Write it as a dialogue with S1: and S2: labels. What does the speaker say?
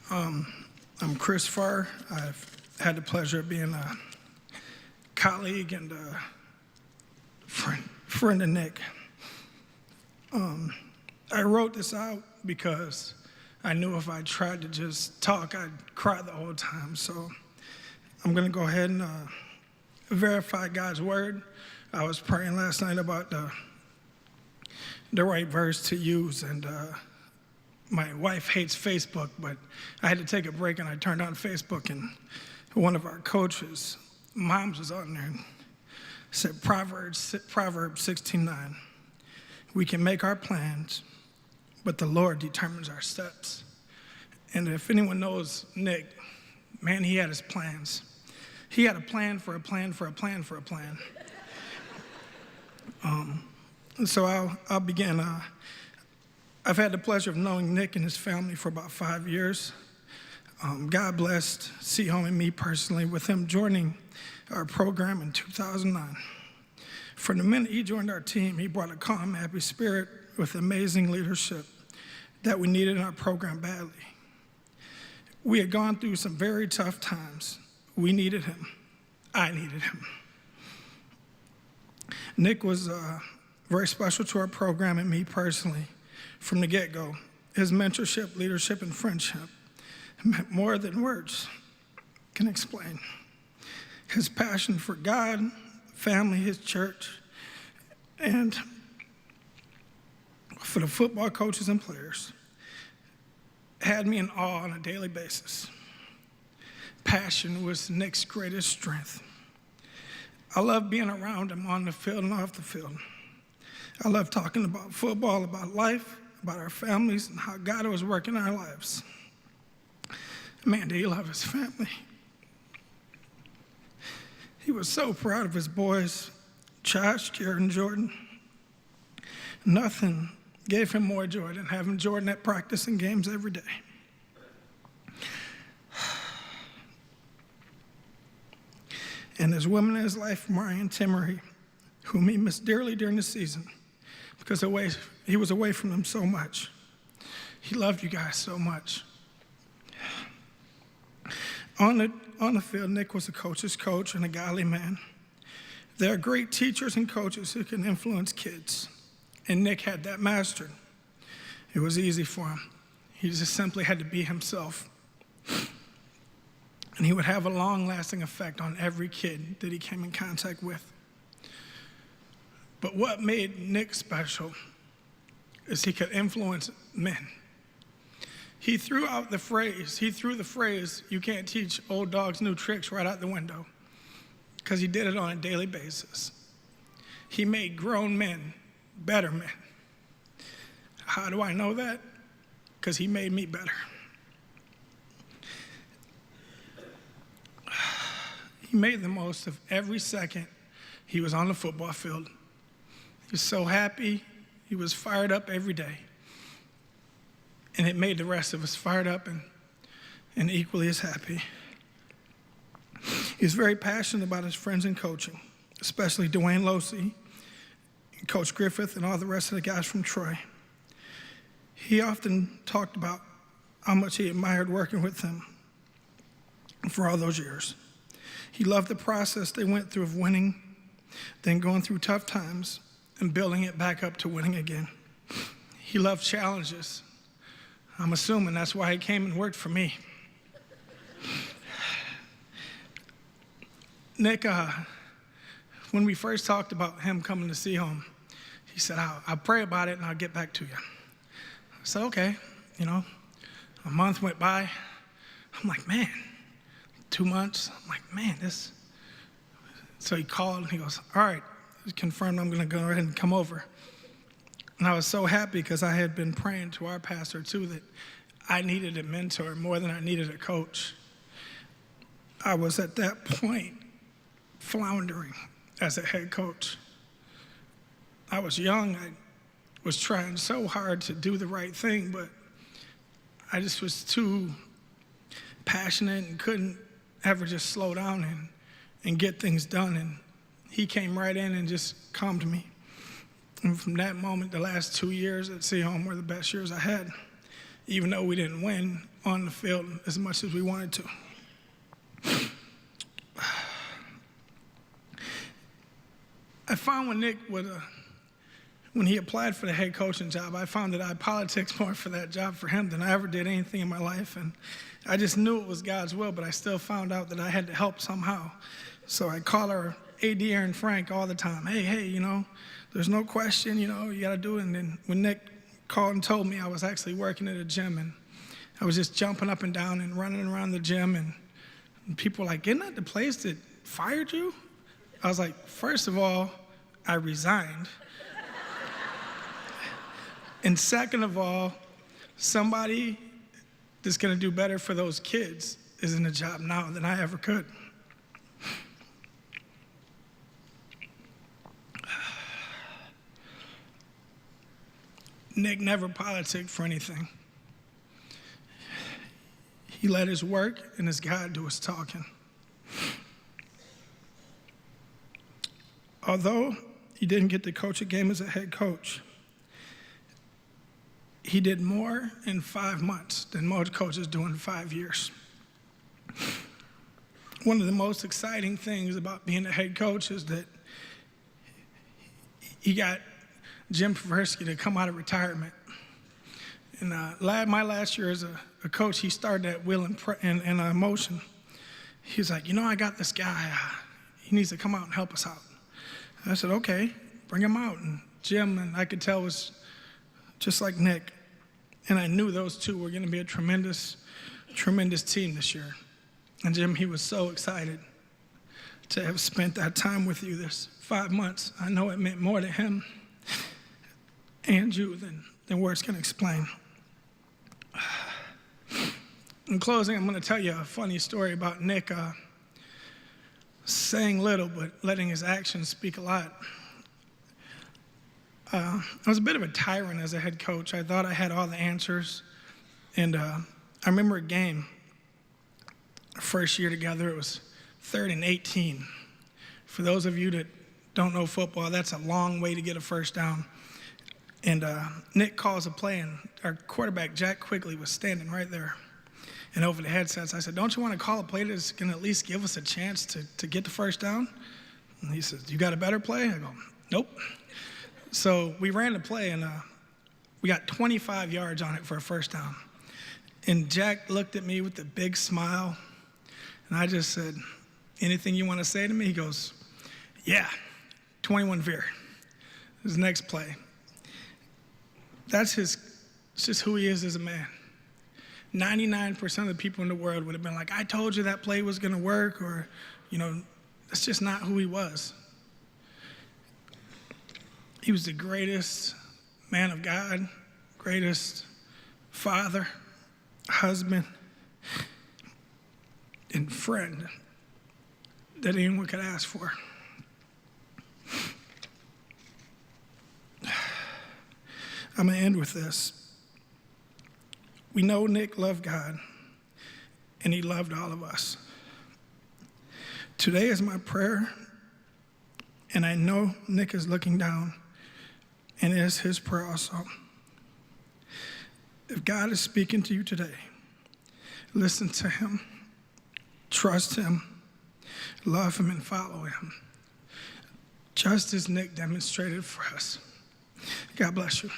S1: I'm Chris Fahr. I've had the pleasure of being a colleague and a friend of Nick. I wrote this out because I knew if I tried to just talk, I'd cry the whole time. So I'm going to go ahead and verify God's word. I was praying last night about the right verse to use, and my wife hates Facebook, but I had to take a break, and I turned on Facebook, and one of our coaches' moms was on there and said Proverbs 16:9. We can make our plans, but the Lord determines our steps. And if anyone knows Nick, man, he had his plans. He had a plan for a plan for a plan for a plan. So I'll begin. I've had the pleasure of knowing Nick and his family for about 5 years. God blessed Seahome and me personally with him joining our program in 2009. From the minute he joined our team, he brought a calm, happy spirit with amazing leadership that we needed in our program badly. We had gone through some very tough times. We needed him. I needed him. Nick was very special to our program and me personally from the get-go. His mentorship, leadership, and friendship meant more than words can explain. His passion for God, family, his church, and for the football coaches and players had me in awe on a daily basis. Passion was Nick's greatest strength. I love being around him on the field and off the field. I love talking about football, about life, about our families, and how God was working our lives. Man, did he love his family. He was so proud of his boys, Josh, Jared, and Jordan. Nothing gave him more joy than having Jordan at practice and games every day. And his women in his life, Mariah and Timmery, whom he missed dearly during the season because he was away from them so much. He loved you guys so much. On the field, Nick was a coach's coach and a godly man. There are great teachers and coaches who can influence kids, and Nick had that mastered. It was easy for him. He just simply had to be himself. And he would have a long-lasting effect on every kid that he came in contact with. But what made Nick special is he could influence men. He threw the phrase, you can't teach old dogs new tricks, right out the window, because he did it on a daily basis. He made grown men better men. How do I know that? Because he made me better. He made the most of every second he was on the football field. He was so happy. He was fired up every day. And it made the rest of us fired up and equally as happy. He was very passionate about his friends in coaching, especially Dwayne Losey, Coach Griffith, and all the rest of the guys from Troy. He often talked about how much he admired working with them for all those years. He loved the process they went through of winning, then going through tough times and building it back up to winning again. He loved challenges. I'm assuming that's why he came and worked for me. Nick, when we first talked about him coming to Seahome, he said, I'll pray about it and I'll get back to you. I said, okay. A month went by. I'm like, man, 2 months. I'm like, man, this. So he called and he goes, all right, it's confirmed I'm going to go ahead and come over. And I was so happy because I had been praying to our pastor too that I needed a mentor more than I needed a coach. I was at that point floundering as a head coach. I was young. I was trying so hard to do the right thing, but I just was too passionate and couldn't ever just slow down and get things done. And he came right in and just calmed me. And from that moment, the last 2 years at Seahome were the best years I had. even though we didn't win on the field as much as we wanted to. I found when Nick when he applied for the head coaching job, I found that I politics more for that job for him than I ever did anything in my life. And I just knew it was God's will, but I still found out that I had to help somehow. So I call our AD Aaron Frank all the time. Hey, you know, there's no question, you know, you got to do it. And then when Nick called and told me, I was actually working at a gym, and I was just jumping up and down and running around the gym. And people were like, isn't that the place that fired you? I was like, first of all, I resigned. And second of all, somebody that's going to do better for those kids is in a job now than I ever could. Nick never politicked for anything. He let his work and his God do his talking. Although he didn't get to coach a game as a head coach, he did more in 5 months than most coaches do in 5 years. One of the most exciting things about being a head coach is that he got Jim Fahr to come out of retirement. And my last year as a coach, he started that wheel in motion. He was like, you know, I got this guy. He needs to come out and help us out. And I said, okay, bring him out. And Jim, and I could tell, was just like Nick. And I knew those two were going to be a tremendous, tremendous team this year. And Jim, he was so excited to have spent that time with you this 5 months. I know it meant more to him and you than words can explain. In closing, I'm going to tell you a funny story about Nick saying little but letting his actions speak a lot. I was a bit of a tyrant as a head coach. I thought I had all the answers. And I remember a game, our first year together, it was 3rd and 18. For those of you that don't know football, that's a long way to get a first down. And Nick calls a play, and our quarterback, Jack Quigley, was standing right there. And over the headsets, I said, don't you want to call a play that's going to at least give us a chance to get the first down? And he says, you got a better play? I go, nope. So we ran the play, and we got 25 yards on it for a first down. And Jack looked at me with a big smile, and I just said, anything you want to say to me? He goes, yeah, 21 veer. His next play. It's just who he is as a man. 99% of the people in the world would have been like, I told you that play was going to work, or, you know, that's just not who he was. He was the greatest man of God, greatest father, husband, and friend that anyone could ask for. I'm going to end with this. We know Nick loved God, and he loved all of us. Today is my prayer, and I know Nick is looking down, and it is his prayer also. If God is speaking to you today, listen to him, trust him, love him, and follow him, just as Nick demonstrated for us. God bless you.